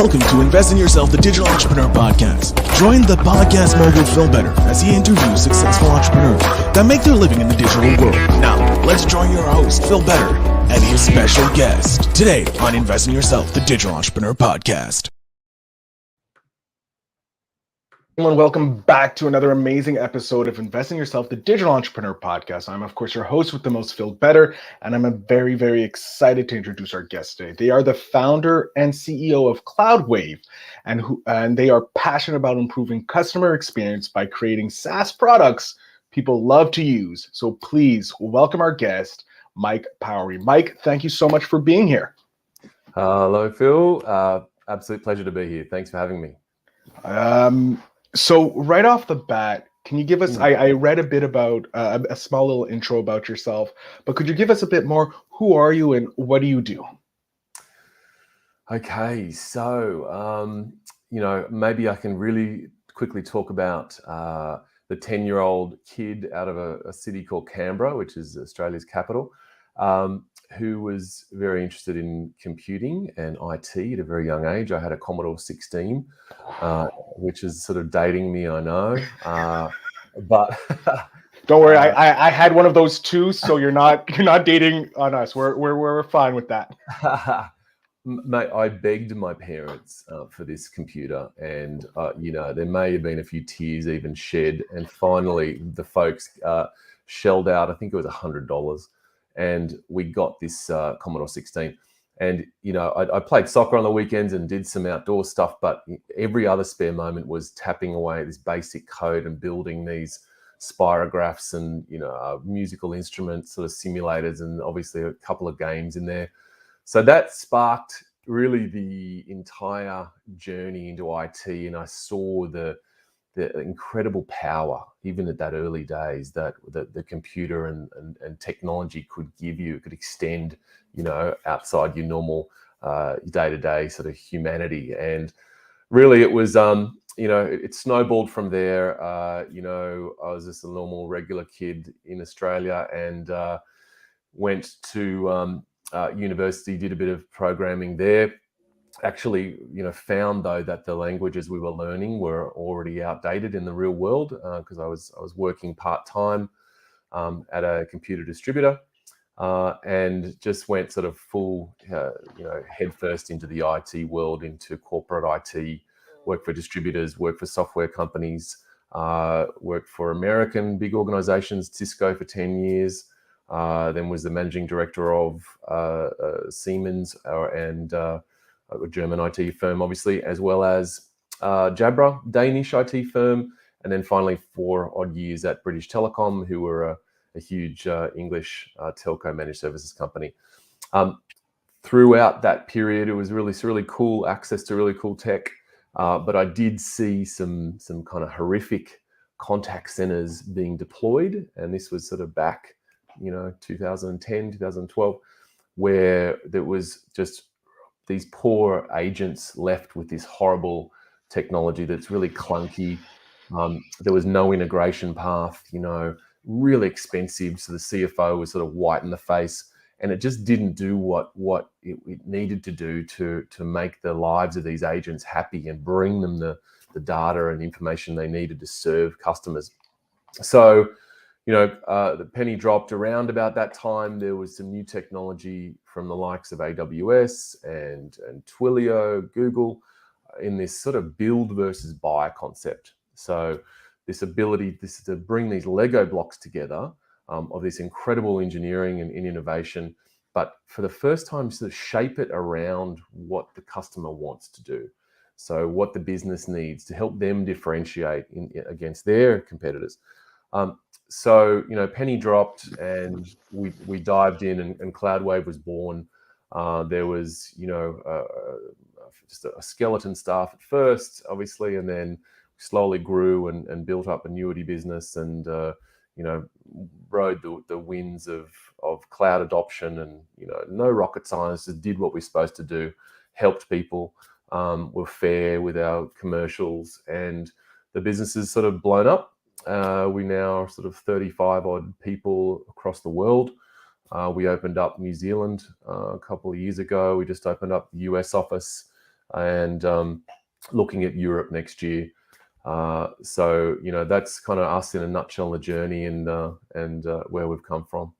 Welcome to Invest in Yourself, the Digital Entrepreneur Podcast. Join the Podcast Mogul Phil Better as he interviews successful entrepreneurs that make their living in the digital world. Now, let's join your host, Phil Better, and his special guest today on Invest in Yourself, the Digital Entrepreneur Podcast. Everyone, welcome back to another amazing episode of Invest in Yourself, the Digital Entrepreneur Podcast. I'm, of course, your host with the most, Phil Better, and I'm very, very excited to introduce our guest today. They are the founder and CEO of CloudWave, and they are passionate about improving customer experience by creating SaaS products people love to use. So please welcome our guest, Mike Powrie. Mike, thank you so much for being here. Hello, Phil. Absolute pleasure to be here. Thanks for having me. So right off the bat, can you give us, I read a bit about a small little intro about yourself, but could you give us a bit more? Who are you and what do you do? Okay, so, maybe I can really quickly talk about the 10-year-old kid out of a city called Canberra, which is Australia's capital, who was very interested in computing and IT at a very young age. I had a Commodore 16, which is sort of dating me, I know. But don't worry, I had one of those too, so you're not dating on us. We're fine with that. Mate, I begged my parents for this computer, and there may have been a few tears even shed. And finally, the folks shelled out. I think it was $100. And we got this Commodore 16. And, I played soccer on the weekends and did some outdoor stuff, but every other spare moment was tapping away at this basic code and building these spirographs and, musical instruments, sort of simulators, and obviously a couple of games in there. So that sparked really the entire journey into IT. And I saw the incredible power, even at that early days, that the computer and technology could give you. It could extend, outside your normal day-to-day sort of humanity. And really it was, it snowballed from there. I was just a normal, regular kid in Australia and went to university, did a bit of programming there. Actually, found though that the languages we were learning were already outdated in the real world because I was working part-time at a computer distributor and just went sort of full, head first into the IT world, into corporate IT, worked for distributors, worked for software companies, worked for American big organizations, Cisco for 10 years, then was the managing director of Siemens and a German IT firm, obviously, as well as Jabra, Danish IT firm, and then finally 4 odd years at British Telecom, who were a huge English telco managed services company. Throughout that period, it was really cool, access to really cool tech, but I did see some kind of horrific contact centers being deployed, and this was sort of back, 2010, 2012, where there was just these poor agents left with this horrible technology that's really clunky. There was no integration path, really expensive. So the CFO was sort of white in the face, and it just didn't do what it needed to do to make the lives of these agents happy and bring them the data and information they needed to serve customers. So, the penny dropped around about that time. There was some new technology from the likes of AWS and Twilio, Google, in this sort of build versus buy concept. So this ability to bring these Lego blocks together of this incredible engineering and innovation, but for the first time sort of shape it around what the customer wants to do. So what the business needs to help them differentiate against their competitors. So, penny dropped and we dived in and CloudWave was born. There was, just a skeleton staff at first, obviously, and then slowly grew and built up annuity business and, rode the winds of cloud adoption and, no rocket science, just did what we're supposed to do, helped people, were fair with our commercials, and the business has sort of blown up. We now are sort of 35 odd people across the world. We opened up New Zealand a couple of years ago. We just opened up the US office and looking at Europe next year. So that's kind of us in a nutshell, the journey and where we've come from.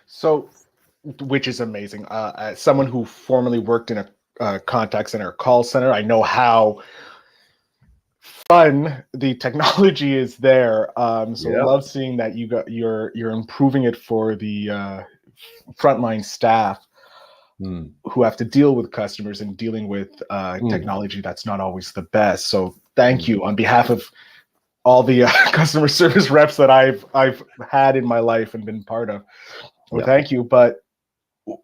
So, which is amazing. As someone who formerly worked in a contact center, call center, I know how fun the technology is there. So Yeah. love seeing that you're improving it for the frontline staff who have to deal with customers and dealing with technology that's not always the best. So thank you on behalf of all the customer service reps that I've had in my life and been part of. Well, thank you. But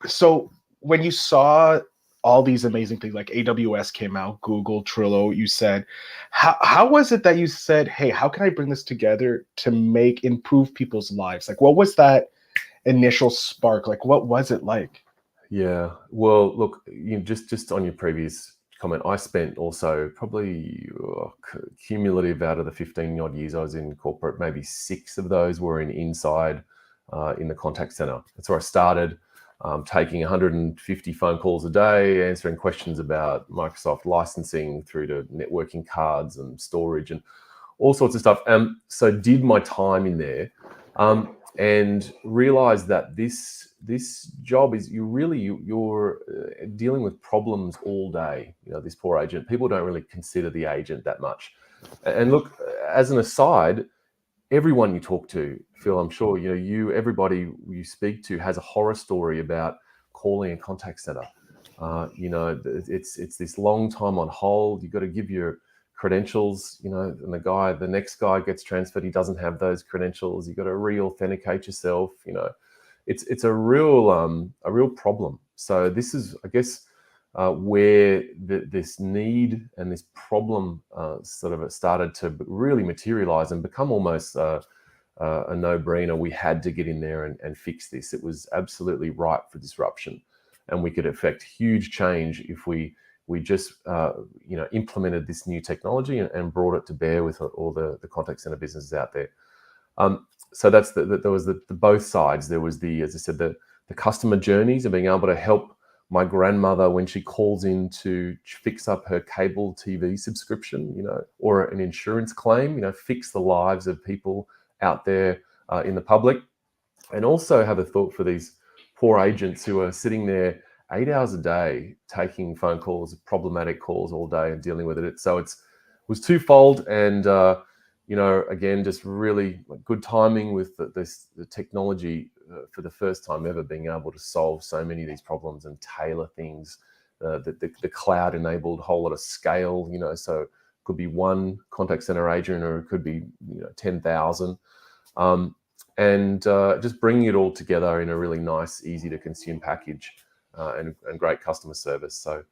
so when you saw all these amazing things like AWS came out, Google, Trello, you said, how was it that you said, hey, how can I bring this together to improve people's lives? Like, what was that initial spark? Like, what was it like? Yeah, well, look, just on your previous comment, I spent also probably cumulative out of the 15 odd years I was in corporate, maybe 6 of those were inside in the contact center. That's where I started. Taking 150 phone calls a day, answering questions about Microsoft licensing through to networking cards and storage and all sorts of stuff. So did my time in there and realized that this job is you're dealing with problems all day. This poor agent, people don't really consider the agent that much. And look, as an aside, everyone you talk to, Phil, I'm sure everybody you speak to has a horror story about calling a contact center. It's this long time on hold. You've got to give your credentials, and the next guy gets transferred. He doesn't have those credentials. You've got to re-authenticate yourself. It's a real problem. So this is, I guess, where this need and this problem sort of started to really materialize and become almost a no-brainer. We had to get in there and fix this. It was absolutely ripe for disruption, and we could affect huge change if we just implemented this new technology and brought it to bear with all the contact center businesses out there. So that's there was the both sides. There was as I said, the customer journeys and being able to help my grandmother when she calls in to fix up her cable TV subscription, or an insurance claim, fix the lives of people out there in the public, and also have a thought for these poor agents who are sitting there 8 hours a day taking phone calls, problematic calls all day and dealing with it. So it was twofold, and again, just really good timing with the technology for the first time ever being able to solve so many of these problems and tailor things. The cloud enabled a whole lot of scale, so it could be one contact center agent or it could be 10,000. And just bringing it all together in a really nice, easy to consume package and great customer service. So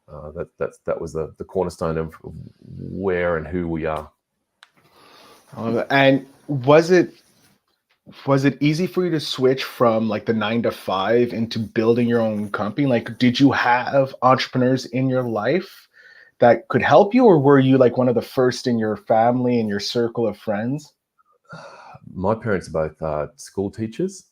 that was the cornerstone of where and who we are. And was it easy for you to switch from like the 9 to 5 into building your own company? Like, did you have entrepreneurs in your life that could help you, or were you like one of the first in your family and your circle of friends? My parents are both school teachers,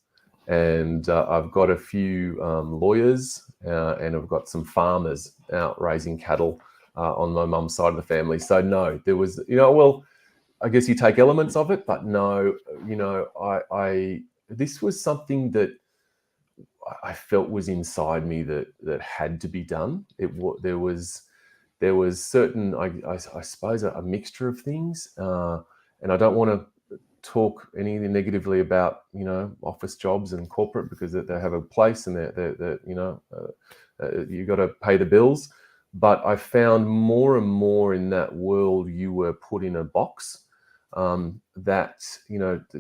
and I've got a few lawyers, and I've got some farmers out raising cattle on my mum's side of the family. So no, there was, I guess you take elements of it, but no, this was something that I felt was inside me that had to be done. There was certain, I suppose, a mixture of things, and I don't want to talk anything negatively about office jobs and corporate, because they have a place and they're you got to pay the bills. But I found more and more in that world you were put in a box. That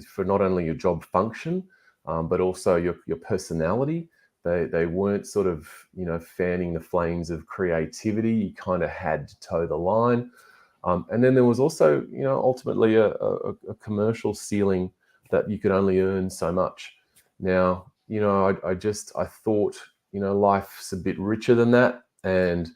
for not only your job function, but also your personality. They weren't sort of fanning the flames of creativity. You kind of had to toe the line, and then there was also ultimately a commercial ceiling that you could only earn so much. Now I thought life's a bit richer than that, and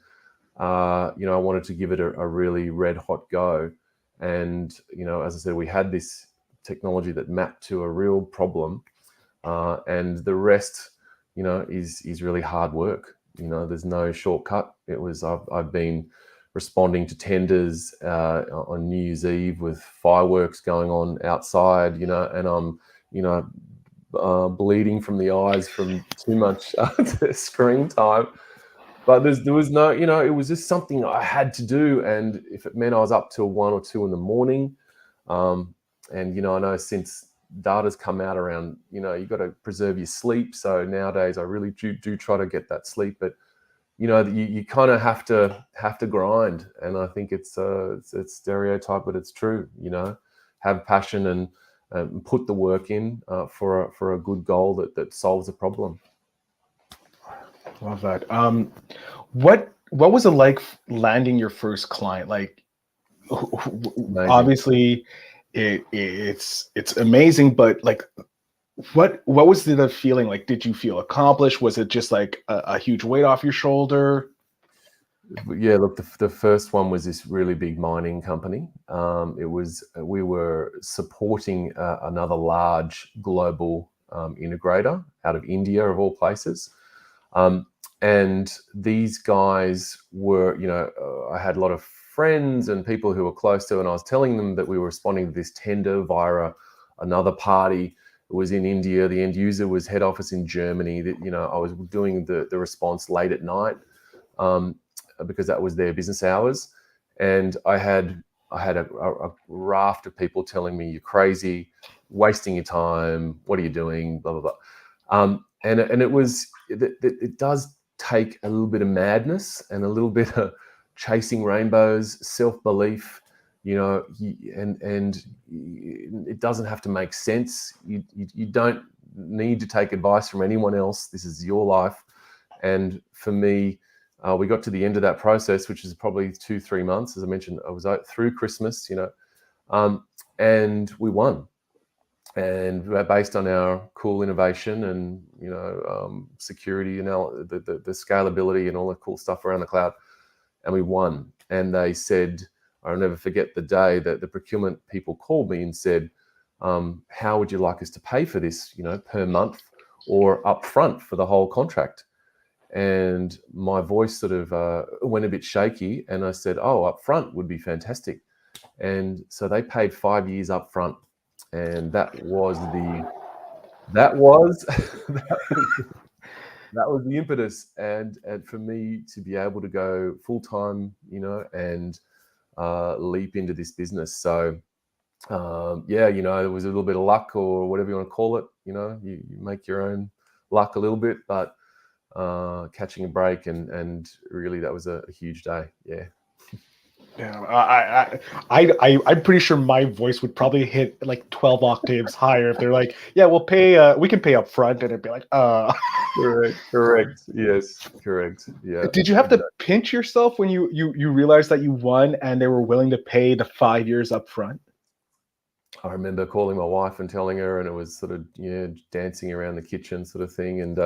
I wanted to give it a really red hot go. And, as I said, we had this technology that mapped to a real problem, and the rest, is really hard work. There's no shortcut. I've been responding to tenders on New Year's Eve with fireworks going on outside, and I'm, bleeding from the eyes from too much screen time. But there was no, it was just something I had to do. And if it meant I was up till 1 or 2 in the morning, and, I know since data's come out around, you've got to preserve your sleep. So nowadays I really do try to get that sleep, but you kind of have to grind. And I think it's stereotype, but it's true. Have passion and put the work in for a good goal that solves a problem. Love that. What was it like landing your first client? Like, Amazing. obviously, it's amazing, but like, what was the feeling like? Did you feel accomplished? Was it just like a huge weight off your shoulder? Yeah, look, the first one was this really big mining company. We were supporting another large global integrator out of India, of all places. And these guys were, I had a lot of friends and people who were close to, and I was telling them that we were responding to this tender via another party. It was in India. The end user was head office in Germany. That I was doing the response late at night because that was their business hours, and I had a raft of people telling me, "You're crazy, wasting your time. What are you doing?" Blah blah blah. And it does take a little bit of madness and a little bit of chasing rainbows, self-belief, and it doesn't have to make sense. You don't need to take advice from anyone else. This is your life. And for me, we got to the end of that process, which is probably 2-3 months. As I mentioned, I was out through Christmas, and we won. And based on our cool innovation and security and the scalability and all the cool stuff around the cloud, and we won. And they said, I'll never forget the day that the procurement people called me and said, "How would you like us to pay for this? Per month or upfront for the whole contract?" And my voice sort of went a bit shaky, and I said, "Oh, upfront would be fantastic." And so they paid 5 years upfront. And that was that was the impetus, and for me to be able to go full time, and leap into this business. So there was a little bit of luck, or whatever you want to call it. You make your own luck a little bit, but catching a break, and really that was a huge day. Yeah. Yeah, I'm pretty sure my voice would probably hit like 12 octaves higher if they're like, "Yeah, we can pay up front," and it'd be like, Correct. Yes, correct. Yeah. Did you have to pinch yourself when you realized that you won and they were willing to pay the 5 years up front? I remember calling my wife and telling her, and it was sort of dancing around the kitchen sort of thing, and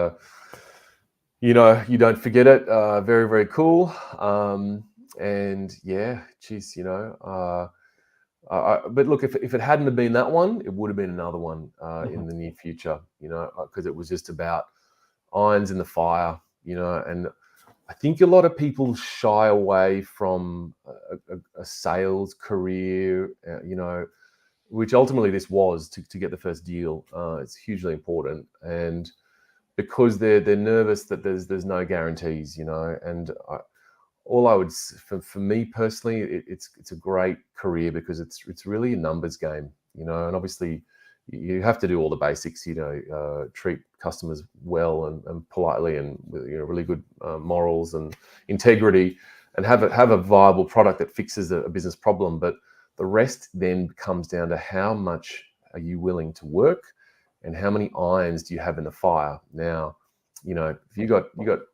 you don't forget it. Very, very cool. And yeah, geez, but look, if it hadn't have been that one, it would have been another one in the near future, because it was just about irons in the fire, and I think a lot of people shy away from a sales career, which ultimately this was to get the first deal. It's hugely important, and because they're nervous that there's no guarantees, and all I would, for me personally, it's a great career because it's really a numbers game, and obviously you have to do all the basics, treat customers well and politely, and with really good morals and integrity, and have a viable product that fixes a business problem. But the rest then comes down to how much are you willing to work, and how many irons do you have in the fire. Now, if you got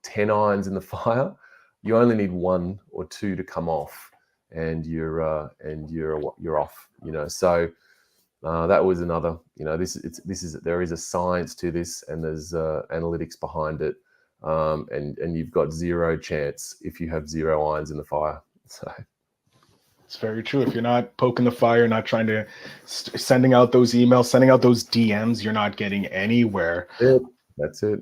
10 irons in the fire, you only need 1 or 2 to come off, and you're off. So that was another. There is a science to this, and there's analytics behind it, and you've got zero chance if you have 0 irons in the fire. So it's very true. If you're not poking the fire, not trying to sending out those emails, sending out those DMs, you're not getting anywhere. That's it.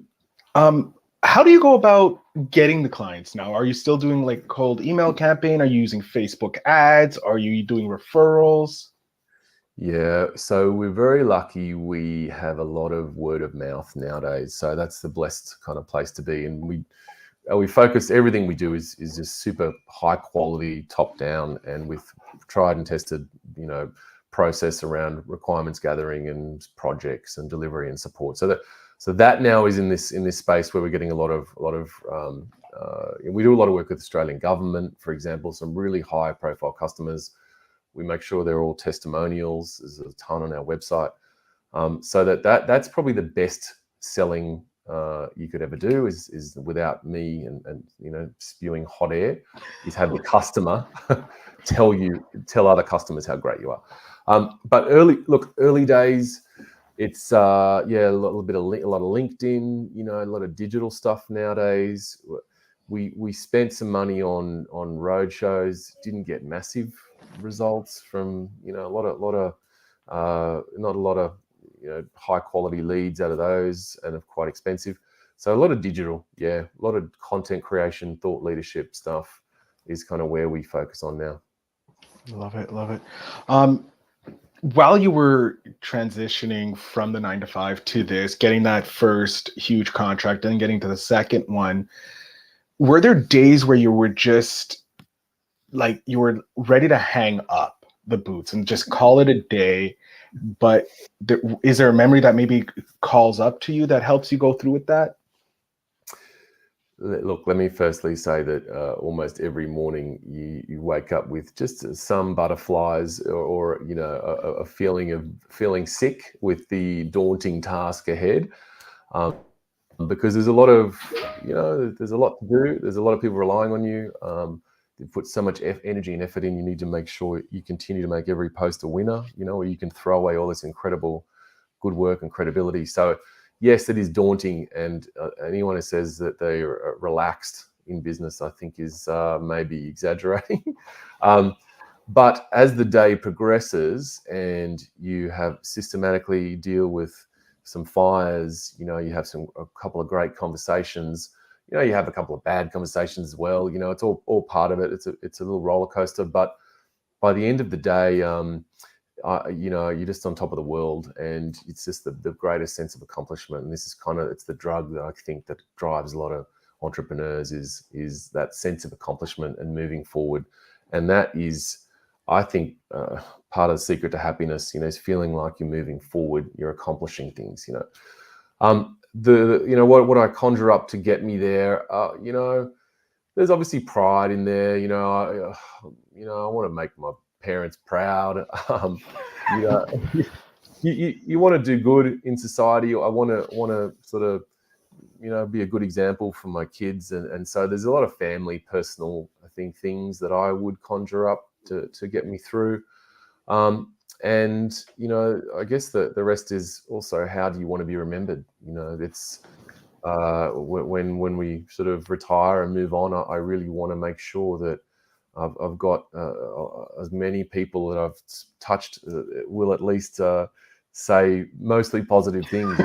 How do you go about getting the clients now? Are you still doing like cold email campaign? Are you using Facebook ads? Are you doing referrals? Yeah, so we're very lucky. We have a lot of word of mouth nowadays, so that's the blessed kind of place to be. And we focus, everything we do is just super high quality, top down, and with tried and tested, process around requirements gathering and projects and delivery and support. So that now is in this space where we're getting a lot of we do a lot of work with Australian government, for example, some really high profile customers. We make sure they're all testimonials. There's a ton on our website. So that's probably the best selling you could ever do is without me and spewing hot air, is have the customer tell other customers how great you are. But early days, it's a lot of LinkedIn, a lot of digital stuff nowadays. We spent some money on road shows, didn't get massive results from not a lot of high quality leads out of those, and are quite expensive. So a lot of digital, a lot of content creation, thought leadership stuff is kind of where we focus on now. Love it. While you were transitioning from the 9-to-5 to this, getting that first huge contract and getting to the second one, were there days where you were just like, you were ready to hang up the boots and just call it a day? But is there a memory that maybe calls up to you that helps you go through with that? Look, let me firstly say that almost every morning you wake up with just some butterflies or a feeling of feeling sick with the daunting task ahead, because there's a lot of there's a lot to do. There's a lot of people relying on you. You put so much energy and effort in. You need to make sure you continue to make every post a winner. Or you can throw away all this incredible good work and credibility. So yes, it is daunting, and anyone who says that they are relaxed in business, I think, is maybe exaggerating. But as the day progresses and you have systematically deal with some fires, you have a couple of great conversations. You have a couple of bad conversations as well. It's all part of it. It's a little roller coaster, but by the end of the day, you're just on top of the world, and it's just the greatest sense of accomplishment. And this is it's the drug that I think that drives a lot of entrepreneurs is that sense of accomplishment and moving forward. And that is, I think, part of the secret to happiness, is feeling like you're moving forward, you're accomplishing things, what I conjure up to get me there, there's obviously pride in there. I want to make my parents proud. You want to do good in society. I want to sort of be a good example for my kids, and so there's a lot of family, personal, I think, things that I would conjure up to get me through. And I guess the rest is also, how do you want to be remembered? It's when we sort of retire and move on, I really want to make sure that I've got as many people that I've touched will at least say mostly positive things.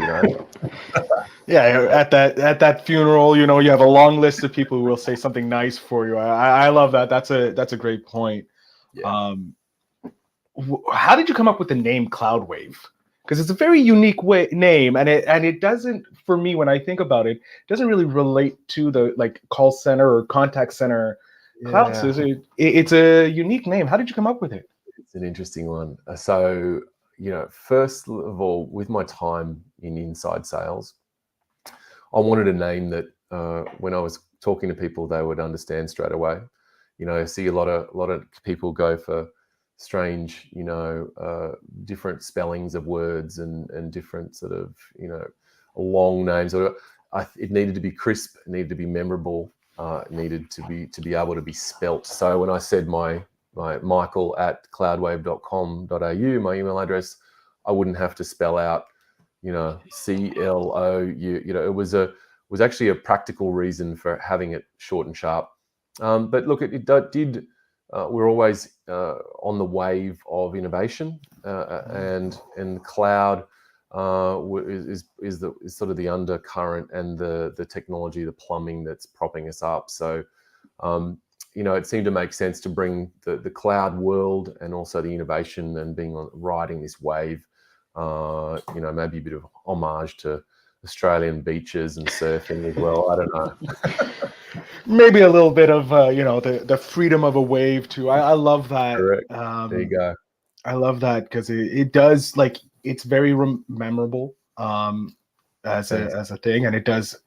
Yeah, at that funeral, you have a long list of people who will say something nice for you. I love that. That's a great point. Yeah. How did you come up with the name CloudWave? Because it's a very unique name, and it doesn't, for me, when I think about it, doesn't really relate to the call center or contact center cloud. So it's a unique name. How did you come up with it? It's an interesting one. So first of all, with my time in inside sales, I wanted a name that when I was talking to people, they would understand straight away. I see a lot of people go for strange, different spellings of words and different sort of, long names. It needed to be crisp, it needed to be memorable, it needed to be able to be spelt. So when I said my michael@cloudwave.com.au, my email address, I wouldn't have to spell out, CLOU. It was actually a practical reason for having it short and sharp. But look, it did. We're always on the wave of innovation, and cloud is sort of the undercurrent and the technology, the plumbing that's propping us up. So, it seemed to make sense to bring the cloud world and also the innovation and riding this wave. Maybe a bit of homage to Australian beaches and surfing as well. I don't know. Maybe a little bit of the freedom of a wave too. I love that. Correct. There you go. I love that because it does, like, it's very memorable as a thing, and it does,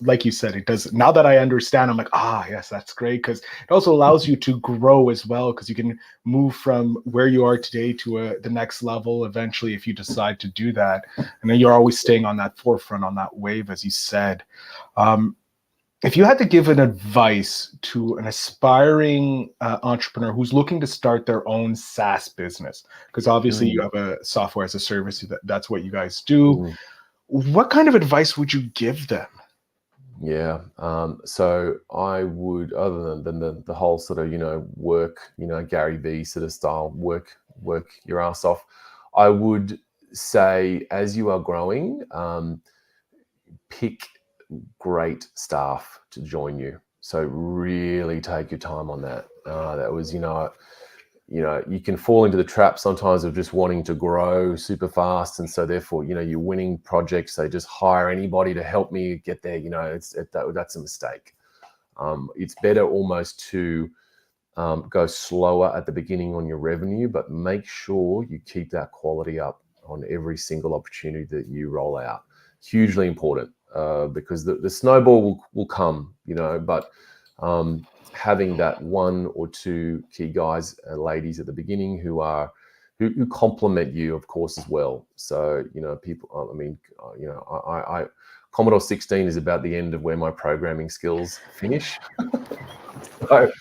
like you said, it does. Now that I understand, I'm like, yes, that's great, because it also allows you to grow as well, because you can move from where you are today to the next level eventually if you decide to do that, and then you're always staying on that forefront, on that wave, as you said. If you had to give an advice to an aspiring entrepreneur who's looking to start their own SaaS business, because obviously you have a software as a service, that's what you guys do. What kind of advice would you give them? Yeah. So I would, other than the whole sort of, work, Gary Vee sort of style, work your ass off, I would say, as you are growing, pick great staff to join you. So really take your time on that. That was, you can fall into the trap sometimes of just wanting to grow super fast, and so therefore, you're winning projects. They just hire anybody to help me get there. That's a mistake. It's better almost to go slower at the beginning on your revenue, but make sure you keep that quality up on every single opportunity that you roll out. Hugely important. Because the snowball will come, but having that one or two key guys and ladies at the beginning who complement you, of course, as well. So, people, I Commodore 16 is about the end of where my programming skills finish. So,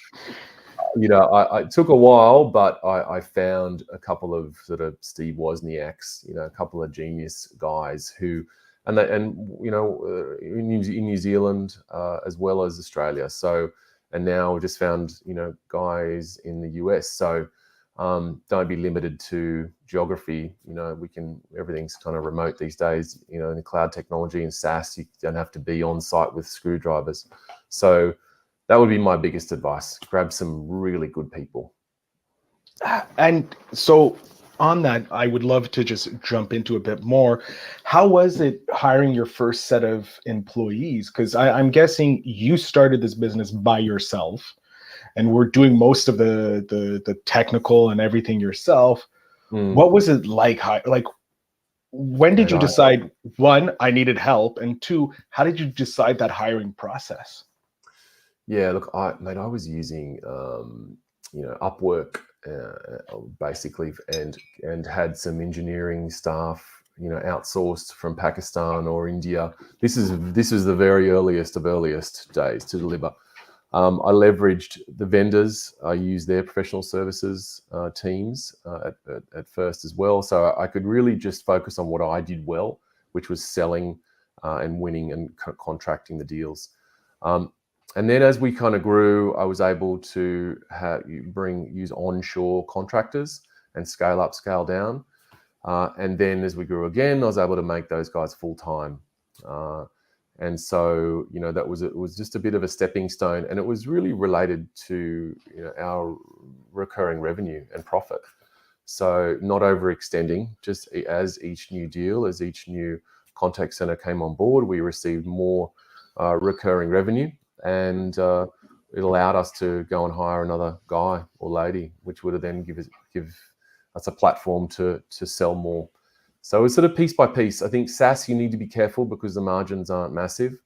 it took a while, but I found a couple of sort of Steve Wozniaks, a couple of genius guys who, in New Zealand as well as Australia. So, and now we just found guys in the US. So don't be limited to geography. Everything's kind of remote these days. In the cloud technology and SaaS, you don't have to be on site with screwdrivers. So that would be my biggest advice. Grab some really good people. And so, on that, I would love to just jump into a bit more. How was it hiring your first set of employees? Because I'm guessing you started this business by yourself and were doing most of the technical and everything yourself. What was it like? When did you decide, one, I needed help, and two, how did you decide that hiring process? Yeah, look, I was using, Upwork, basically, and had some engineering staff, outsourced from Pakistan or India. This is the very earliest of earliest days to deliver. I leveraged the vendors. I used their professional services teams at first as well, so I could really just focus on what I did well, which was selling and winning and contracting the deals. And then as we kind of grew, I was able to use onshore contractors and scale up, scale down. And then as we grew again, I was able to make those guys full time. And so, it was just a bit of a stepping stone, and it was really related to our recurring revenue and profit. So not overextending, just as each new deal, as each new contact center came on board, we received more recurring revenue. And it allowed us to go and hire another guy or lady, which would have then give us a platform to sell more. So it's sort of piece by piece. I think SaaS, you need to be careful because the margins aren't massive.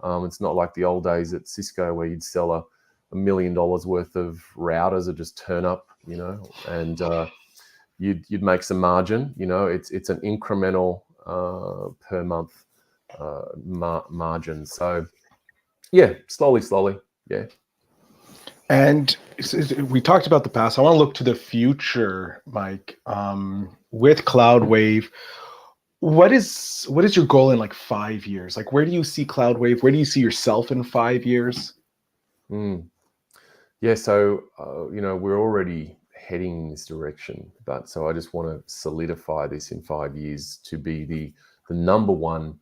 It's not like the old days at Cisco where you'd sell $1 million worth of routers or just turn up, and you'd make some margin. It's an incremental per month margin. So yeah, slowly. Yeah. And we talked about the past. I want to look to the future, Mike. With CloudWave, what is your goal in 5 years? Where do you see CloudWave? Where do you see yourself in 5 years? Yeah, so we're already heading in this direction. But so I just want to solidify this in 5 years to be the number one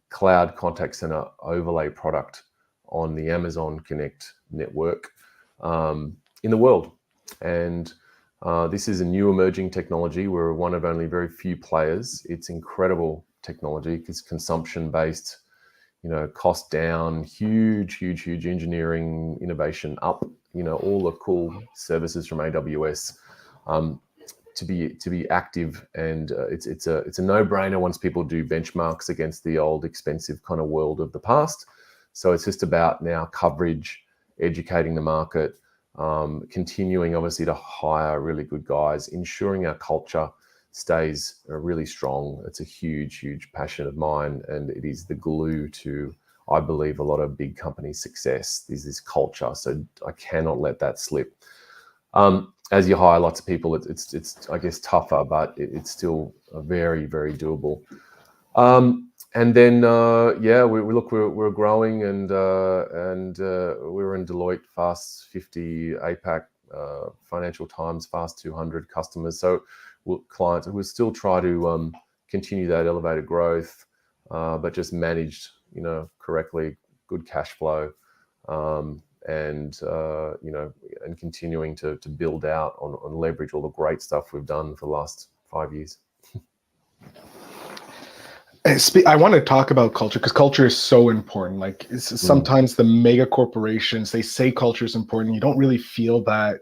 cloud contact center overlay product on the Amazon Connect network in the world. And this is a new emerging technology. We're one of only very few players. It's incredible technology. It's consumption based, cost down, huge engineering innovation up, all the cool services from AWS to be active. And it's a no-brainer once people do benchmarks against the old expensive kind of world of the past. So it's just about now coverage, educating the market, continuing obviously to hire really good guys, ensuring our culture stays really strong. It's a huge passion of mine, and it is the glue to, I believe, a lot of big companies' success. There's this culture, so I cannot let that slip. As you hire lots of people, it's I guess tougher, but it's still very doable. And then we're growing, and we're in Deloitte Fast 50 APAC, Financial Times Fast 200 customers. So clients, we'll still try to continue that elevated growth, but just managed, correctly, good cash flow, and continuing to build out on leverage all the great stuff we've done for the last 5 years. I want to talk about culture, because culture is so important. Like, sometimes the mega corporations, they say culture is important. You don't really feel that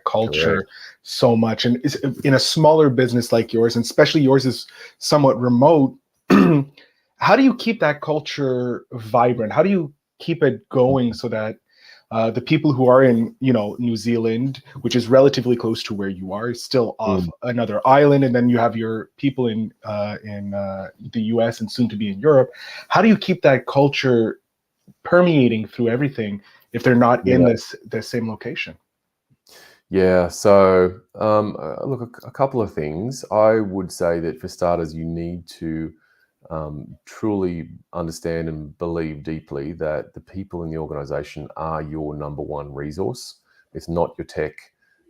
culture Correct. so much. And in a smaller business like yours, and especially yours is somewhat remote, how do you keep that culture vibrant? How do you keep it going so that the people who are in, New Zealand, which is relatively close to where you are, is still off another island, and then you have your people in the US and soon to be in Europe. How do you keep that culture permeating through everything if they're not in the same location? Yeah, so look, a couple of things. I would say that for starters, you need to truly understand and believe deeply that the people in the organization are your number one resource. It's not your tech,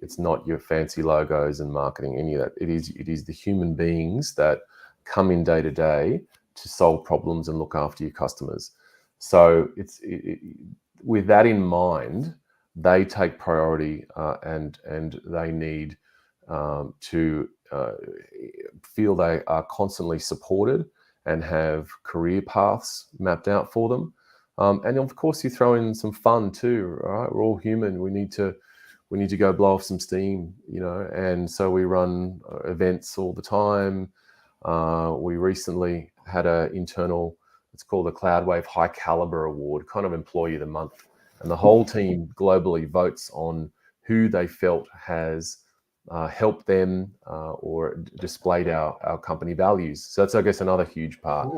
it's not your fancy logos and marketing, any of that. It is the human beings that come in day to day to solve problems and look after your customers. So with that in mind, they take priority, and they need to feel they are constantly supported and have career paths mapped out for them. And of course, you throw in some fun too, right? We're all human. We need to go blow off some steam, and so we run events all the time. We recently had an internal, it's called the CloudWave High Caliber Award, kind of Employee of the Month. And the whole team globally votes on who they felt has helped them or displayed our company values. So that's, I guess, another huge part.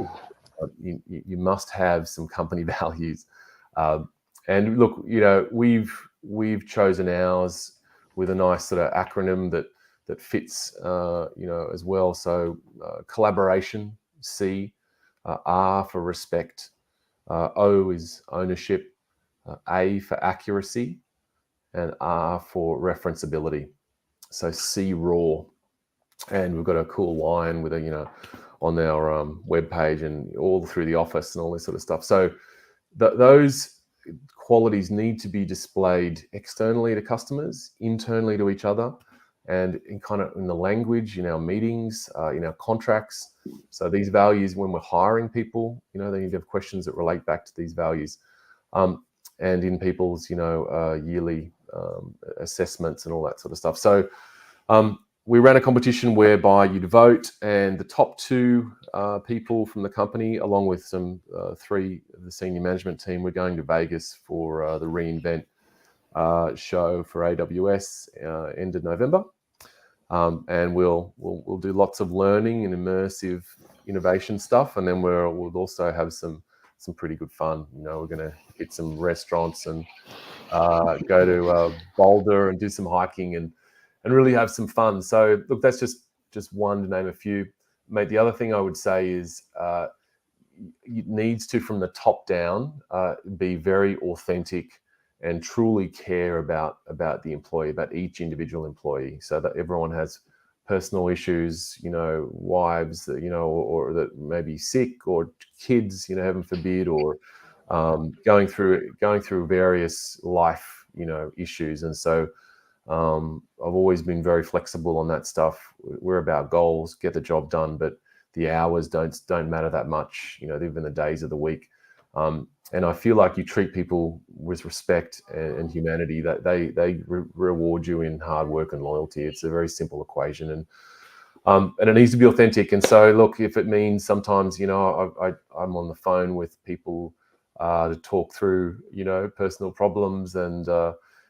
You must have some company values. And look, we've chosen ours with a nice sort of acronym that fits, as well. So collaboration, C, R for respect, O is ownership, A for accuracy, and R for referenceability. So C, raw. And we've got a cool line with on our webpage and all through the office and all this sort of stuff. So those qualities need to be displayed externally to customers, internally to each other, and in the language, in our meetings, in our contracts. So these values, when we're hiring people, they need to have questions that relate back to these values. And in people's, yearly assessments and all that sort of stuff. So we ran a competition whereby you'd vote, and the top two people from the company, along with some three of the senior management team, we're going to Vegas for the reInvent show for AWS end of November. And we'll do lots of learning and immersive innovation stuff, and then we'll also have some pretty good fun. We're going to hit some restaurants and go to Boulder and do some hiking and really have some fun. So look, that's just one to name a few. Mate, the other thing I would say is it needs to, from the top down, be very authentic and truly care about the employee, about each individual employee, so that everyone has personal issues, wives that, or that may be sick, or kids, heaven forbid, or going through various life, issues. And so I've always been very flexible on that stuff. We're about goals, get the job done, but the hours don't matter that much, even the days of the week. And I feel like you treat people with respect and humanity, that they reward you in hard work and loyalty. It's a very simple equation, and it needs to be authentic. And so, look, if it means sometimes, I'm on the phone with people to talk through, personal problems and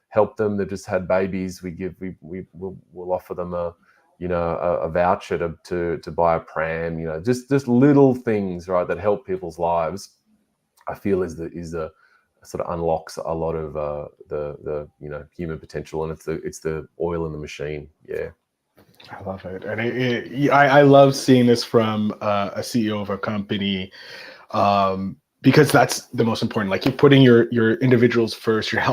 help them. They've just had babies. We'll offer them a voucher to buy a pram. Just little things, right, that help people's lives. I feel is the sort of unlocks a lot of the human potential, and it's the oil in the machine. Yeah, I love it, and I love seeing this from a CEO of a company, because that's the most important. Like, you're putting your individuals first, your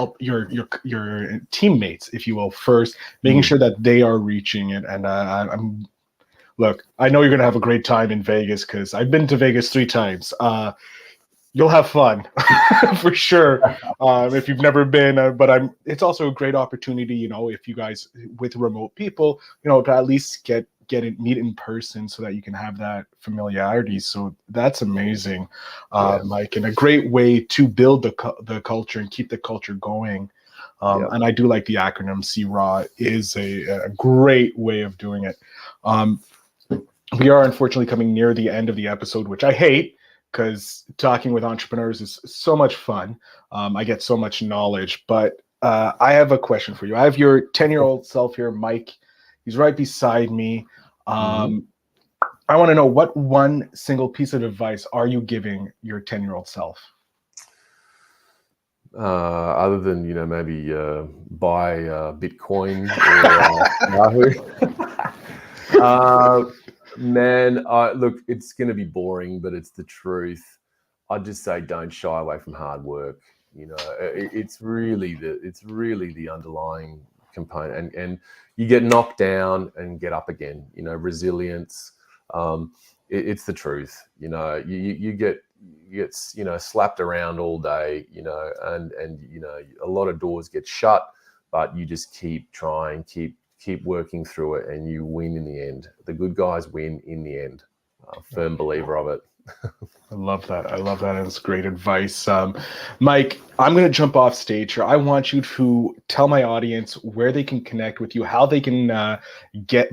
teammates, if you will, first, making sure that they are reaching it. And look, I know you're gonna have a great time in Vegas, because I've been to Vegas 3 times. You'll have fun for sure, if you've never been. But it's also a great opportunity, if you guys with remote people, to at least meet in person, so that you can have that familiarity. So that's amazing, Mike, and a great way to build the culture and keep the culture going. And I do like the acronym CRAW is a great way of doing it. We are unfortunately coming near the end of the episode, which I hate, because talking with entrepreneurs is so much fun. I get so much knowledge, but I have a question for you. I have your 10-year-old self here, Mike. He's right beside me. I want to know, what one single piece of advice are you giving your 10-year-old self? Other than, maybe buy Bitcoin or Yahoo. Man, look, it's going to be boring, but it's the truth. I'd just say, don't shy away from hard work. It's really the underlying component, and you get knocked down and get up again. Resilience. It's the truth. You get slapped around all day. And a lot of doors get shut, but you just keep trying, keep working through it, and you win in the end. The good guys win in the end. Firm believer of it. I love that. And it's great advice. Mike, I'm going to jump off stage here. I want you to tell my audience where they can connect with you, how they can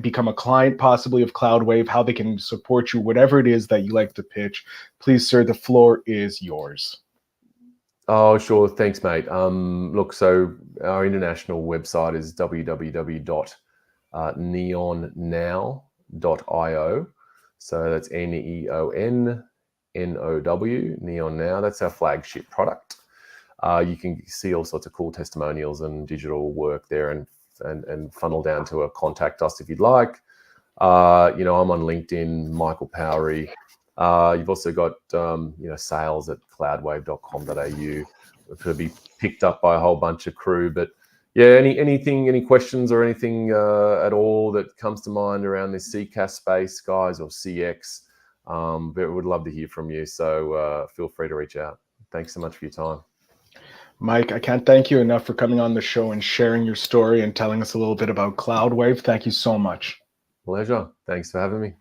become a client possibly of CloudWave, how they can support you, whatever it is that you like to pitch. Please, sir, the floor is yours. Oh, sure. Thanks, mate. Look, so our international website is www.neonnow.io. So that's NEONNOW, Neon Now. That's our flagship product. You can see all sorts of cool testimonials and digital work there, and funnel down to a contact us if you'd like. I'm on LinkedIn, Michael Powrie. You've also got, sales at cloudwave.com.au to be picked up by a whole bunch of crew. But yeah, any questions or anything at all that comes to mind around this CCaaS space, guys, or CX, but would love to hear from you. So feel free to reach out. Thanks so much for your time. Mike, I can't thank you enough for coming on the show and sharing your story and telling us a little bit about CloudWave. Thank you so much. Pleasure. Thanks for having me.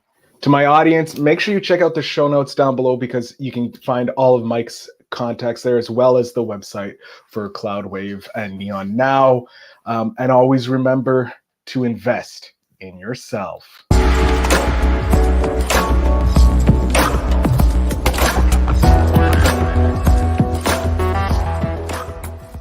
To my audience, make sure you check out the show notes down below, because you can find all of Mike's contacts there, as well as the website for CloudWave and Neon Now. And always remember to invest in yourself.